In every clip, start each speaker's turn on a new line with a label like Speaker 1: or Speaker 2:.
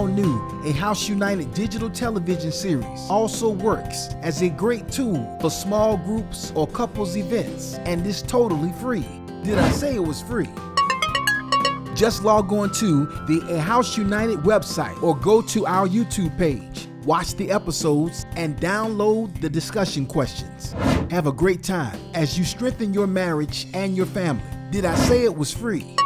Speaker 1: all new, a House United digital television series also works as a great tool for small groups or couples events, and is totally free. Did I say it was free? Just log on to the A House United website or go to our YouTube page. Watch the episodes and download the discussion questions. Have a great time as you strengthen your marriage and your family. Did I say it was free?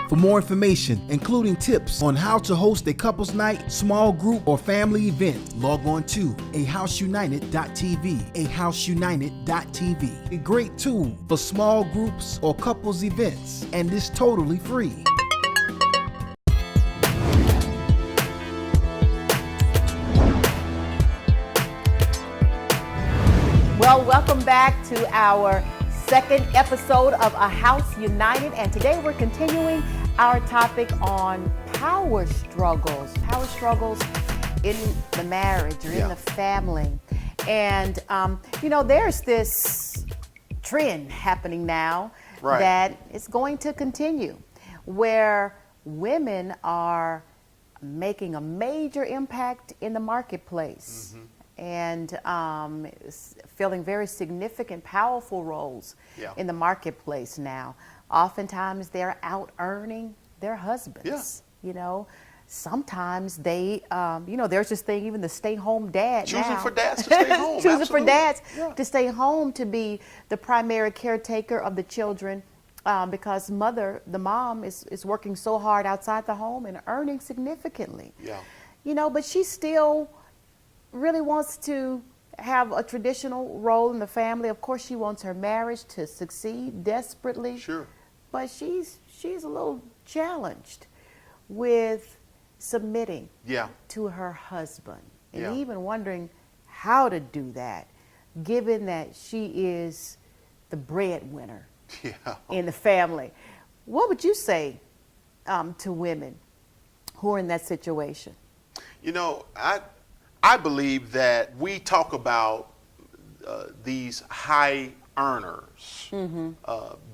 Speaker 1: For more information, including tips on how to host a couples night, small group, or family event, log on to ahouseunited.tv. ahouseunited.tv. A great tool for small groups or couples events, and is totally free.
Speaker 2: Well, welcome back to our second episode of A House United, and today we're continuing our topic on power struggles in the marriage or in the family. And, there's this trend happening now that is going to continue, where women are making a major impact in the marketplace. Mm-hmm. And filling very significant, powerful roles in the marketplace now. Oftentimes they're out earning their husbands. Sometimes they, there's this thing, even the stay-home dad
Speaker 3: choosing
Speaker 2: now.
Speaker 3: for dads to stay home.
Speaker 2: Choosing for dads to stay home, to be the primary caretaker of the children, because the mom is working so hard outside the home and earning significantly. But she still really wants to have a traditional role in the family. Of course, she wants her marriage to succeed desperately.
Speaker 3: Sure.
Speaker 2: But she's a little challenged with submitting to her husband, and even wondering how to do that, given that she is the breadwinner in the family. What would you say to women who are in that situation?
Speaker 3: I believe that we talk about these high earners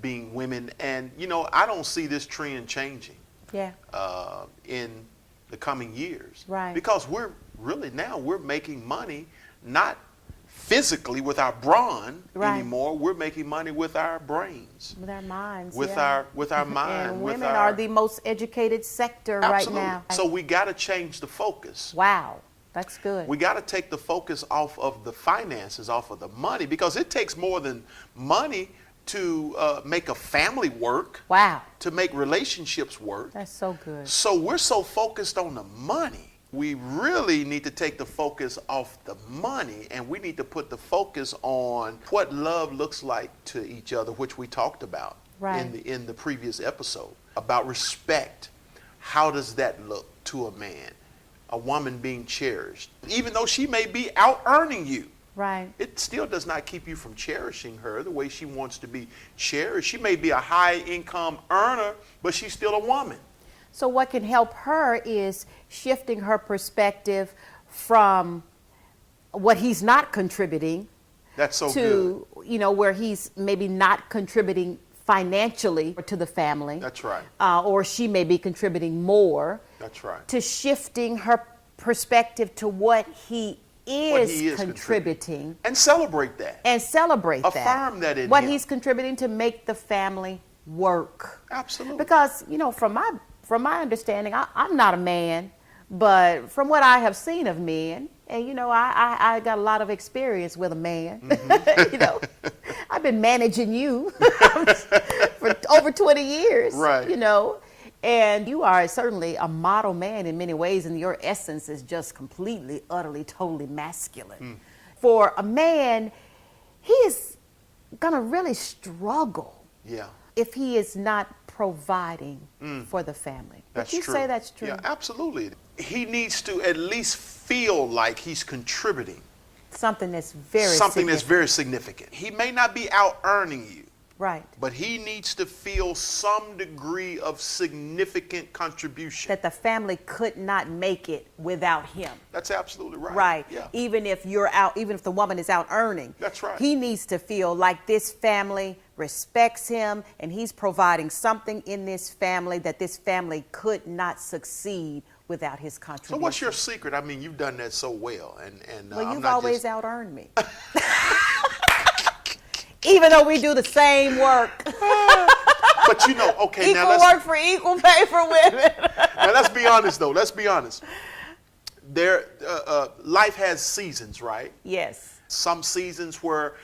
Speaker 3: being women, and I don't see this trend changing in the coming years, because we're making money not physically with our brawn anymore. We're making money with our brains,
Speaker 2: with our minds,
Speaker 3: with our mind.
Speaker 2: And women are the most educated sector right now.
Speaker 3: So we got to change the focus.
Speaker 2: Wow. That's good.
Speaker 3: We got to take the focus off of the finances, off of the money, because it takes more than money to make a family work.
Speaker 2: Wow.
Speaker 3: To make relationships work.
Speaker 2: That's so good.
Speaker 3: So we're so focused on the money. We really need to take the focus off the money, and we need to put the focus on what love looks like to each other, which we talked about in the previous episode, about respect. How does that look to a man? A woman being cherished, even though she may be out earning you.
Speaker 2: Right.
Speaker 3: It still does not keep you from cherishing her the way she wants to be cherished. She may be a high income earner, but she's still a woman.
Speaker 2: So what can help her is shifting her perspective from what he's not contributing to where he's maybe not contributing financially to the family.
Speaker 3: That's right.
Speaker 2: Or she may be contributing more.
Speaker 3: That's right.
Speaker 2: To shifting her perspective to what he is contributing.
Speaker 3: And celebrate that.
Speaker 2: Affirm
Speaker 3: that in
Speaker 2: what
Speaker 3: him.
Speaker 2: He's contributing to make the family work.
Speaker 3: Absolutely.
Speaker 2: Because, from my understanding, I'm not a man, but from what I have seen of men, and I got a lot of experience with a man. Mm-hmm. I've been managing you for over 20 years.
Speaker 3: Right.
Speaker 2: And you are certainly a model man in many ways, and your essence is just completely, utterly, totally masculine. For a man, he is gonna really struggle if he is not providing for the family.
Speaker 3: That's
Speaker 2: Would you
Speaker 3: true.
Speaker 2: say that's true?
Speaker 3: Yeah, absolutely. He needs to at least feel like he's contributing.
Speaker 2: Something that's very significant.
Speaker 3: He may not be out earning you,
Speaker 2: Right.
Speaker 3: But he needs to feel some degree of significant contribution.
Speaker 2: That the family could not make it without him.
Speaker 3: That's absolutely right.
Speaker 2: Right.
Speaker 3: Yeah.
Speaker 2: Even if you're out, even if the woman is out earning.
Speaker 3: That's right.
Speaker 2: He needs to feel like this family respects him and he's providing something in this family that this family could not succeed without his contribution.
Speaker 3: So what's your secret? I mean, you've done that so well.
Speaker 2: Well, you've always out earned me. Even though we do the same work.
Speaker 3: But you know, okay,
Speaker 2: equal
Speaker 3: now let's
Speaker 2: work for equal pay for women.
Speaker 3: now let's be honest though. Let's be honest. Life has seasons, right?
Speaker 2: Yes.
Speaker 3: Some seasons where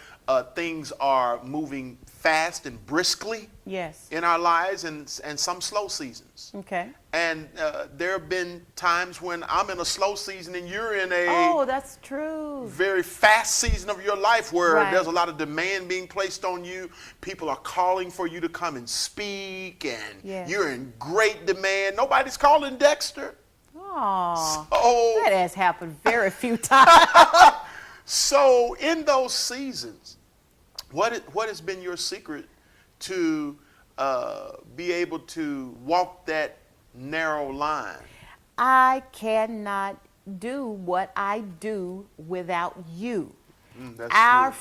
Speaker 3: things are moving fast and briskly.
Speaker 2: Yes.
Speaker 3: In our lives, and some slow seasons.
Speaker 2: Okay.
Speaker 3: And there have been times when I'm in a slow season and you're in a
Speaker 2: oh, that's true.
Speaker 3: very fast season of your life where
Speaker 2: Right.
Speaker 3: there's a lot of demand being placed on you. People are calling for you to come and speak, and
Speaker 2: Yes.
Speaker 3: you're in great demand. Nobody's calling Dexter.
Speaker 2: Oh,
Speaker 3: So,
Speaker 2: that has happened very few times.
Speaker 3: so in those seasons, what has been your secret to be able to walk that narrow line?
Speaker 2: I cannot do what I do without you.
Speaker 3: That's
Speaker 2: Our
Speaker 3: true.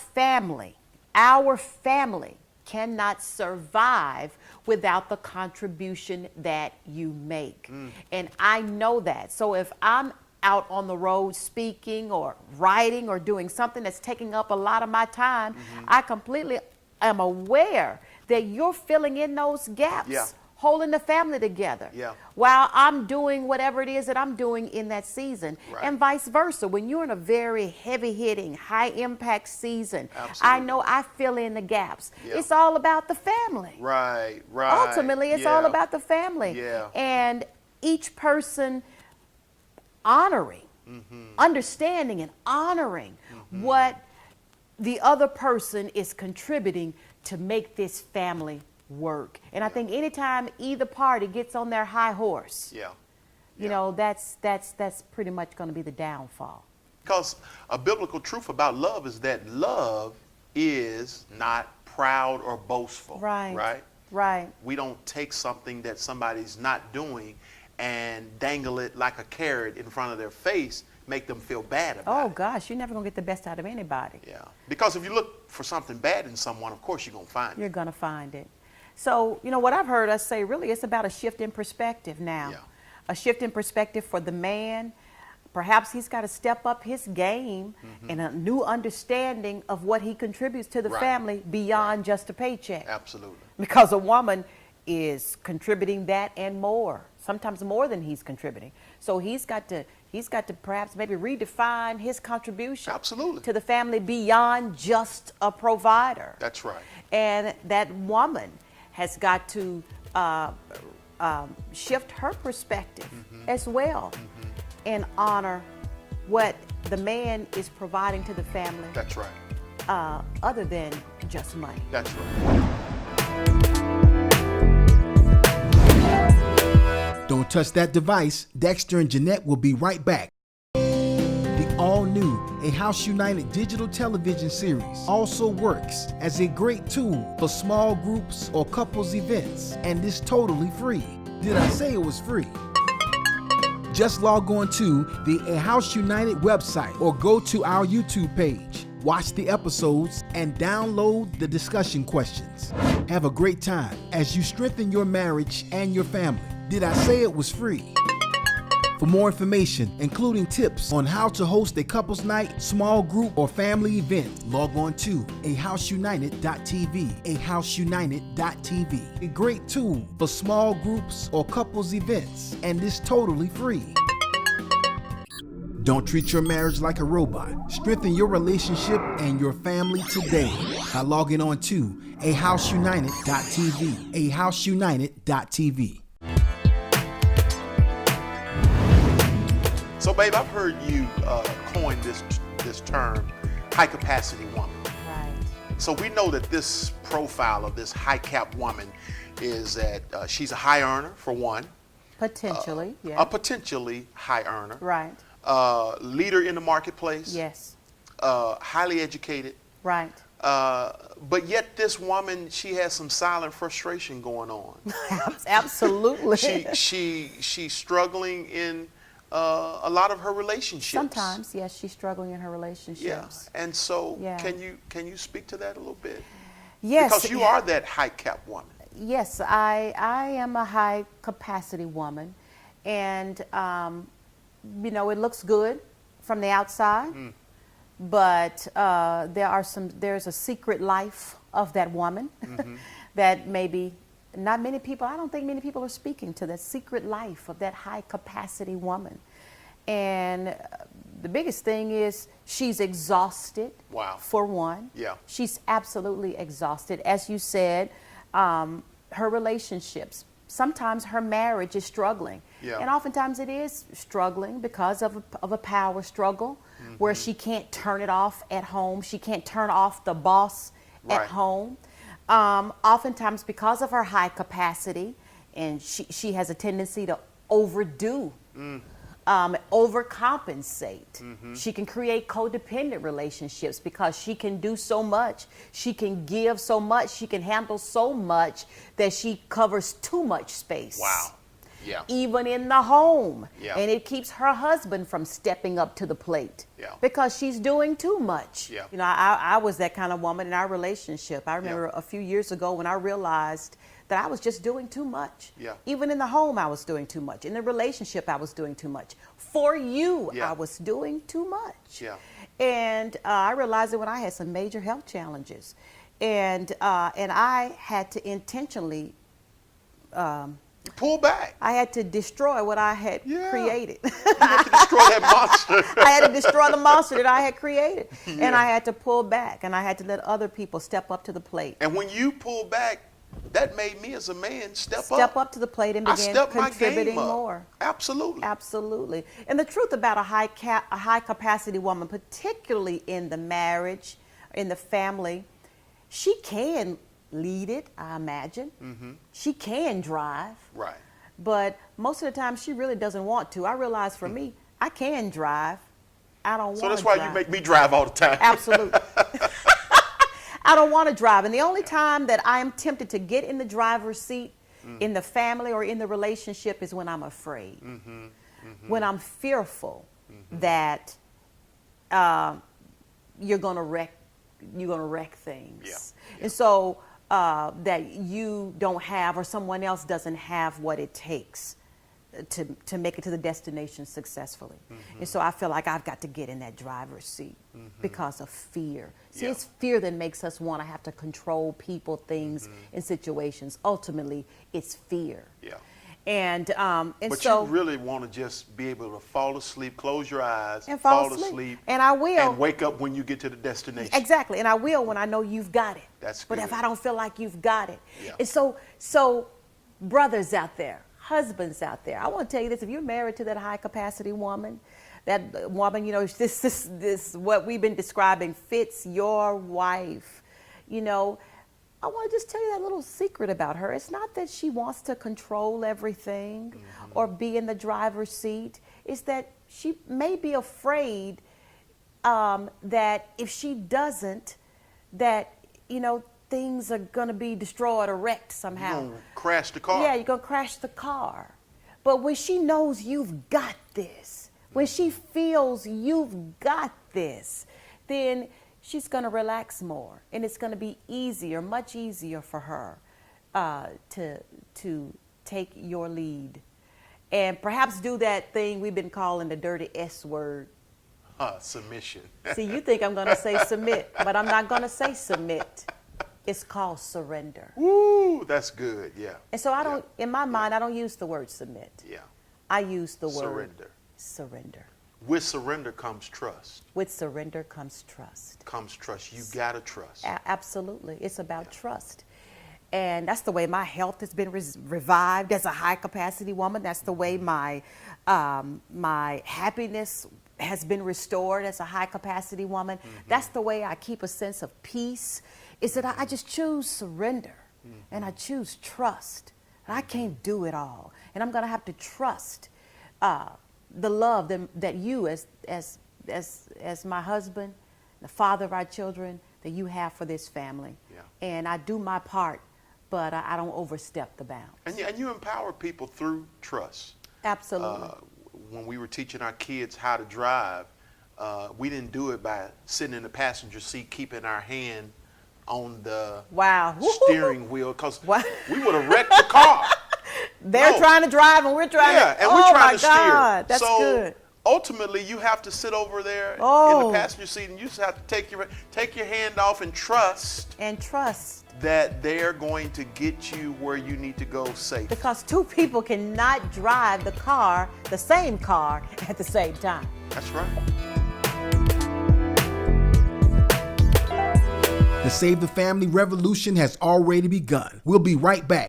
Speaker 2: family cannot survive without the contribution that you make. And I know that. So if I'm out on the road speaking or writing or doing something that's taking up a lot of my time, I completely am aware that you're filling in those gaps,
Speaker 3: Yeah.
Speaker 2: holding the family together,
Speaker 3: Yeah.
Speaker 2: while I'm doing whatever it is that I'm doing in that season,
Speaker 3: Right.
Speaker 2: and vice versa. When you're in a very heavy-hitting, high-impact season, I
Speaker 3: Absolutely.
Speaker 2: know I fill in the gaps.
Speaker 3: Yeah.
Speaker 2: It's all about the family.
Speaker 3: Right.
Speaker 2: Ultimately, it's all
Speaker 3: Yeah.
Speaker 2: about the family.
Speaker 3: Yeah.
Speaker 2: And each person honoring, understanding and honoring what the other person is contributing to make this family work. And I think anytime either party gets on their high horse,
Speaker 3: Yeah.
Speaker 2: you know, that's pretty much going to be the downfall.
Speaker 3: Because a biblical truth about love is that love is not proud or boastful.
Speaker 2: Right.
Speaker 3: Right?
Speaker 2: Right.
Speaker 3: We don't take something that somebody's not doing and dangle it like a carrot in front of their face, make them feel bad about
Speaker 2: Oh,
Speaker 3: it.
Speaker 2: gosh, you're never going to get the best out of anybody.
Speaker 3: Yeah. Because if you look for something bad in someone, of course you're going to find
Speaker 2: You're
Speaker 3: it.
Speaker 2: going to find it. So, you know, what I've heard us say, really, it's about a shift in perspective now.
Speaker 3: Yeah.
Speaker 2: A shift in perspective for the man. Perhaps he's got to step up his game and a new understanding of what he contributes to the
Speaker 3: Right.
Speaker 2: family beyond just a paycheck.
Speaker 3: Absolutely.
Speaker 2: Because a woman is contributing that and more, sometimes more than he's contributing. So he's got to perhaps maybe redefine his contribution
Speaker 3: Absolutely.
Speaker 2: to the family beyond just a provider.
Speaker 3: That's right.
Speaker 2: And that woman has got to shift her perspective as well and honor what the man is providing to the family
Speaker 3: That's right.
Speaker 2: other than just money.
Speaker 3: That's right.
Speaker 1: Don't touch that device. Dexter and Genette will be right back. The all-new A House United digital television series also works as a great tool for small groups or couples events, and is totally free. Did I say it was free? Just log on to the A House United website or go to our YouTube page. Watch the episodes and download the discussion questions. Have a great time as you strengthen your marriage and your family. Did I say it was free? For more information, including tips on how to host a couples night, small group, or family event, log on to ahouseunited.tv. ahouseunited.tv. A great tool for small groups or couples events, and is totally free. Don't treat your marriage like a robot. Strengthen your relationship and your family today by logging on to ahouseunited.tv. ahouseunited.tv.
Speaker 3: So, babe, I've heard you coin this term, high-capacity woman.
Speaker 2: Right.
Speaker 3: So we know that this profile of this high-cap woman is that she's a high earner, for one.
Speaker 2: Potentially,
Speaker 3: A
Speaker 2: yeah.
Speaker 3: potentially high earner.
Speaker 2: Right.
Speaker 3: Leader in the marketplace.
Speaker 2: Yes.
Speaker 3: Highly educated.
Speaker 2: Right.
Speaker 3: But yet this woman, she has some silent frustration going on.
Speaker 2: Absolutely.
Speaker 3: She's struggling in a lot of her relationships.
Speaker 2: Sometimes, yes, she's struggling in her relationships.
Speaker 3: Yeah. And so
Speaker 2: Yeah.
Speaker 3: can you speak to that a little bit?
Speaker 2: Yes.
Speaker 3: Because you are that high cap woman.
Speaker 2: Yes, I am a high capacity woman, and you know, it looks good from the outside, but there's a secret life of that woman that maybe not many people, I don't think many people are speaking to, that secret life of that high capacity woman. And the biggest thing is she's exhausted.
Speaker 3: Wow.
Speaker 2: For one.
Speaker 3: Yeah.
Speaker 2: She's absolutely exhausted. As you said, her relationships, sometimes her marriage is struggling.
Speaker 3: Yeah.
Speaker 2: And oftentimes it is struggling because of a power struggle where she can't turn it off at home. She can't turn off the boss at home. Oftentimes because of her high capacity, and she has a tendency to overdo, overcompensate. She can create codependent relationships because she can do so much, she can give so much, she can handle so much that she covers too much space.
Speaker 3: Wow. Yeah.
Speaker 2: Even in the home.
Speaker 3: Yeah.
Speaker 2: And it keeps her husband from stepping up to the plate.
Speaker 3: Yeah.
Speaker 2: Because she's doing too much.
Speaker 3: Yeah.
Speaker 2: You know, I was that kind of woman in our relationship. I remember a few years ago when I realized that I was just doing too much.
Speaker 3: Yeah.
Speaker 2: Even in the home, I was doing too much. In the relationship, I was doing too much. For you, I was doing too much.
Speaker 3: Yeah.
Speaker 2: And I realized it when I had some major health challenges. And I had to intentionally
Speaker 3: pull back.
Speaker 2: I had to destroy what I had created.
Speaker 3: You had to destroy that monster.
Speaker 2: I had to destroy the monster that I had created. And I had to pull back, and I had to let other people step up to the plate.
Speaker 3: And when you pull back, that made me as a man step
Speaker 2: up to the plate and begin contributing more.
Speaker 3: Absolutely.
Speaker 2: Absolutely. And the truth about a high capacity woman, particularly in the marriage, in the family, she can lead it, I imagine. She can drive.
Speaker 3: Right.
Speaker 2: But most of the time, she really doesn't want to. I realize for me, I can drive. I don't want to drive.
Speaker 3: So that's why you make me drive all the time.
Speaker 2: Absolutely. I don't want to drive. And the only time that I am tempted to get in the driver's seat in the family or in the relationship is when I'm afraid. When I'm fearful that you're going to wreck things. Yeah. And so that you don't have, or someone else doesn't have what it takes to make it to the destination successfully. And so I feel like I've got to get in that driver's seat because of fear. See, it's fear that makes us want to have to control people, things, and situations. Ultimately, it's fear.
Speaker 3: Yeah.
Speaker 2: And
Speaker 3: but
Speaker 2: so
Speaker 3: you really want to just be able to fall asleep, close your eyes,
Speaker 2: and fall asleep. And I will.
Speaker 3: And wake up when you get to the destination.
Speaker 2: Exactly. And I will when I know you've got it.
Speaker 3: That's
Speaker 2: good. But if I don't feel like you've got it.
Speaker 3: Yeah.
Speaker 2: And so brothers out there, husbands out there, I want to tell you this: if you're married to that high capacity woman, that woman, you know, this what we've been describing fits your wife, you know, I want to just tell you that little secret about her. It's not that she wants to control everything or be in the driver's seat. It's that she may be afraid that if she doesn't, that, you know, things are going to be destroyed or wrecked somehow.
Speaker 3: You're going to crash the car.
Speaker 2: Yeah, you're going to crash the car. But when she knows you've got this, when she feels you've got this, then she's going to relax more. And it's going to be easier, much easier for her to take your lead. And perhaps do that thing we've been calling the dirty S word.
Speaker 3: Submission.
Speaker 2: See, you think I'm going to say submit, but I'm not going to say submit. It's called surrender.
Speaker 3: Woo, that's good, yeah.
Speaker 2: And so I don't, in my mind, I don't use the word submit.
Speaker 3: Yeah.
Speaker 2: I use the word
Speaker 3: surrender.
Speaker 2: Surrender.
Speaker 3: With surrender comes trust.
Speaker 2: With surrender comes trust.
Speaker 3: Comes trust. You gotta trust.
Speaker 2: Absolutely. It's about trust. And that's the way my health has been revived as a high capacity woman. That's the way my happiness has been restored as a high capacity woman. That's the way I keep a sense of peace, is that I just choose surrender and I choose trust. And I can't do it all. And I'm going to have to trust the love that you as my husband, the father of our children, that you have for this family.
Speaker 3: Yeah.
Speaker 2: And I do my part, but I don't overstep the bounds.
Speaker 3: And you empower people through trust.
Speaker 2: Absolutely.
Speaker 3: When we were teaching our kids how to drive, we didn't do it by sitting in the passenger seat, keeping our hand on the steering wheel, because we would have wrecked the car.
Speaker 2: They're trying to drive and we're trying to,
Speaker 3: and we're trying to steer.
Speaker 2: God, that's
Speaker 3: so
Speaker 2: good.
Speaker 3: Ultimately, you have to sit over there in the passenger seat, and you just have to take your hand off and trust. That they're going to get you where you need to go safe.
Speaker 2: Because two people cannot drive the same car at the same time.
Speaker 3: That's right.
Speaker 1: The Save the Family revolution has already begun. We'll be right back.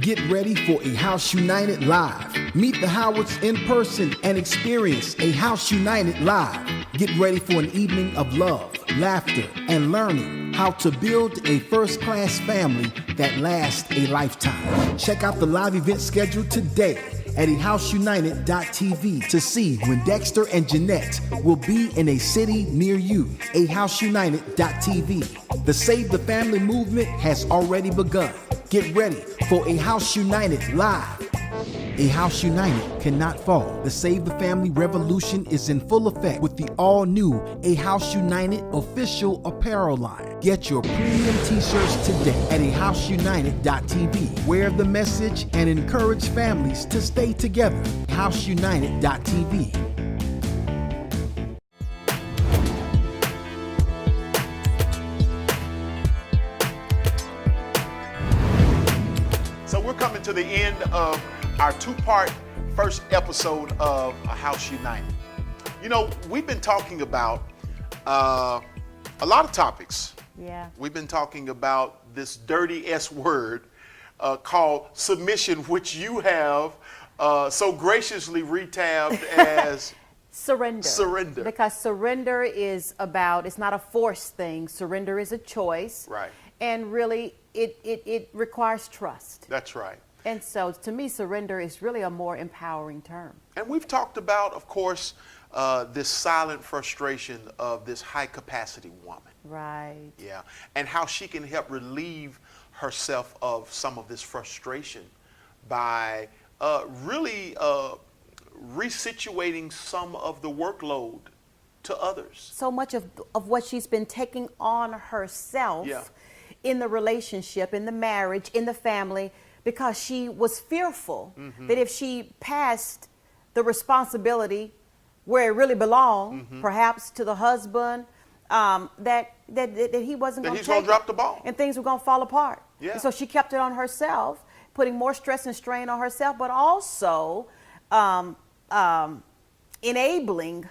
Speaker 1: Get ready for a House United Live. Meet the Howards in person and experience a House United Live. Get ready for an evening of love, laughter, and learning how to build a first-class family that lasts a lifetime. Check out the live event schedule today at ahouseunited.tv to see when Dexter and Genette will be in a city near you. ahouseunited.tv. The Save the Family movement has already begun. Get ready for a House United Live. A House United cannot fall. The Save the Family revolution is in full effect with the all-new A House United official apparel line. Get your premium t-shirts today at ahouseunited.tv. Wear the message and encourage families to stay together. ahouseunited.tv.
Speaker 3: So we're coming to the end of our two-part first episode of A House United. You know, we've been talking about a lot of topics.
Speaker 2: Yeah.
Speaker 3: We've been talking about this dirty S word called submission, which you have so graciously retabbed as
Speaker 2: surrender. Because surrender is it's not a forced thing. Surrender is a choice.
Speaker 3: Right.
Speaker 2: And really, it requires trust.
Speaker 3: That's right.
Speaker 2: And so, to me, surrender is really a more empowering term.
Speaker 3: And we've talked about, of course, this silent frustration of this high-capacity woman.
Speaker 2: Right.
Speaker 3: Yeah. And how she can help relieve herself of some of this frustration by really resituating some of the workload to others.
Speaker 2: So much of what she's been taking on herself in the relationship, in the marriage, in the family, because she was fearful that if she passed the responsibility where it really belonged, perhaps to the husband, that he wasn't going to take it.
Speaker 3: He's going to drop the ball.
Speaker 2: And things were going to fall apart.
Speaker 3: Yeah.
Speaker 2: And so she kept it on herself, putting more stress and strain on herself, but also enabling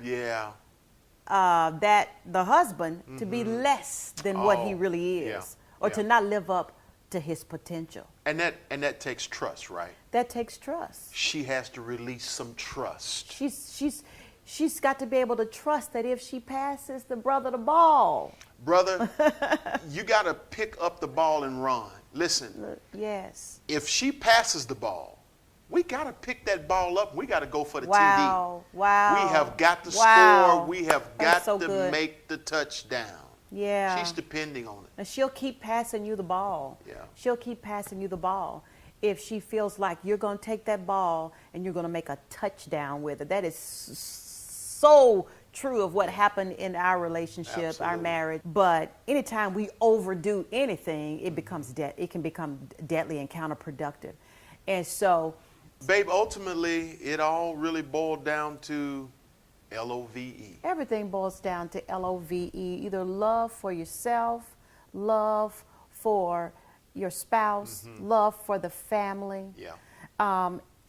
Speaker 2: that the husband to be less than what he really is, or to not live up to his potential.
Speaker 3: And that takes trust, right?
Speaker 2: That takes trust.
Speaker 3: She has to release some trust.
Speaker 2: She's got to be able to trust that if she passes the brother the ball.
Speaker 3: Brother, you got to pick up the ball and run. Listen.
Speaker 2: Yes.
Speaker 3: If she passes the ball, we got to pick that ball up. We got to go for the TD.
Speaker 2: Wow.
Speaker 3: We have got to score. We have got to make the touchdown.
Speaker 2: Yeah.
Speaker 3: She's depending on it.
Speaker 2: And she'll keep passing you the ball.
Speaker 3: Yeah.
Speaker 2: She'll keep passing you the ball if she feels like you're going to take that ball and you're going to make a touchdown with it. That is so true of what happened in our relationship,
Speaker 3: Absolutely.
Speaker 2: Our marriage. But anytime we overdo anything, it can become deadly and counterproductive. And so,
Speaker 3: babe, ultimately, it all really boiled down to LOVE.
Speaker 2: Everything boils down to LOVE, either love for yourself, love for your spouse, love for the family.
Speaker 3: Yeah.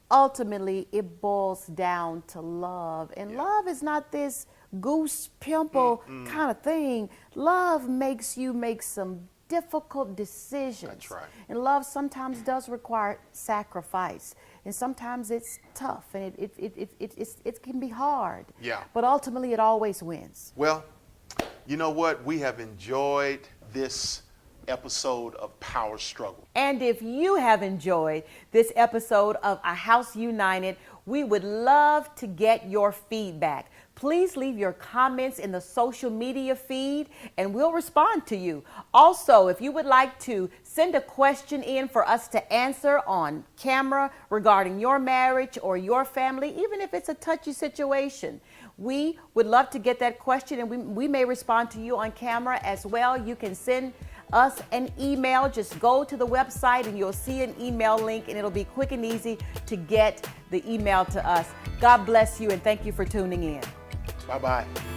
Speaker 2: Ultimately, it boils down to love. And love is not this goose pimple kind of thing. Love makes you make some difficult decisions.
Speaker 3: That's right.
Speaker 2: And love sometimes does require sacrifice. And sometimes it's tough and it can be hard.
Speaker 3: Yeah.
Speaker 2: But ultimately, it always wins.
Speaker 3: Well, you know what? We have enjoyed this episode of Power Struggle.
Speaker 2: And if you have enjoyed this episode of A House United, We would love to get your feedback. Please leave your comments in the social media feed and we'll respond to you. Also, if you would like to send a question in for us to answer on camera regarding your marriage or your family, even if it's a touchy situation, we would love to get that question and we may respond to you on camera as well. You can send us an email. Just go to the website and you'll see an email link and it'll be quick and easy to get the email to us. God bless you and thank you for tuning in.
Speaker 3: Bye-bye.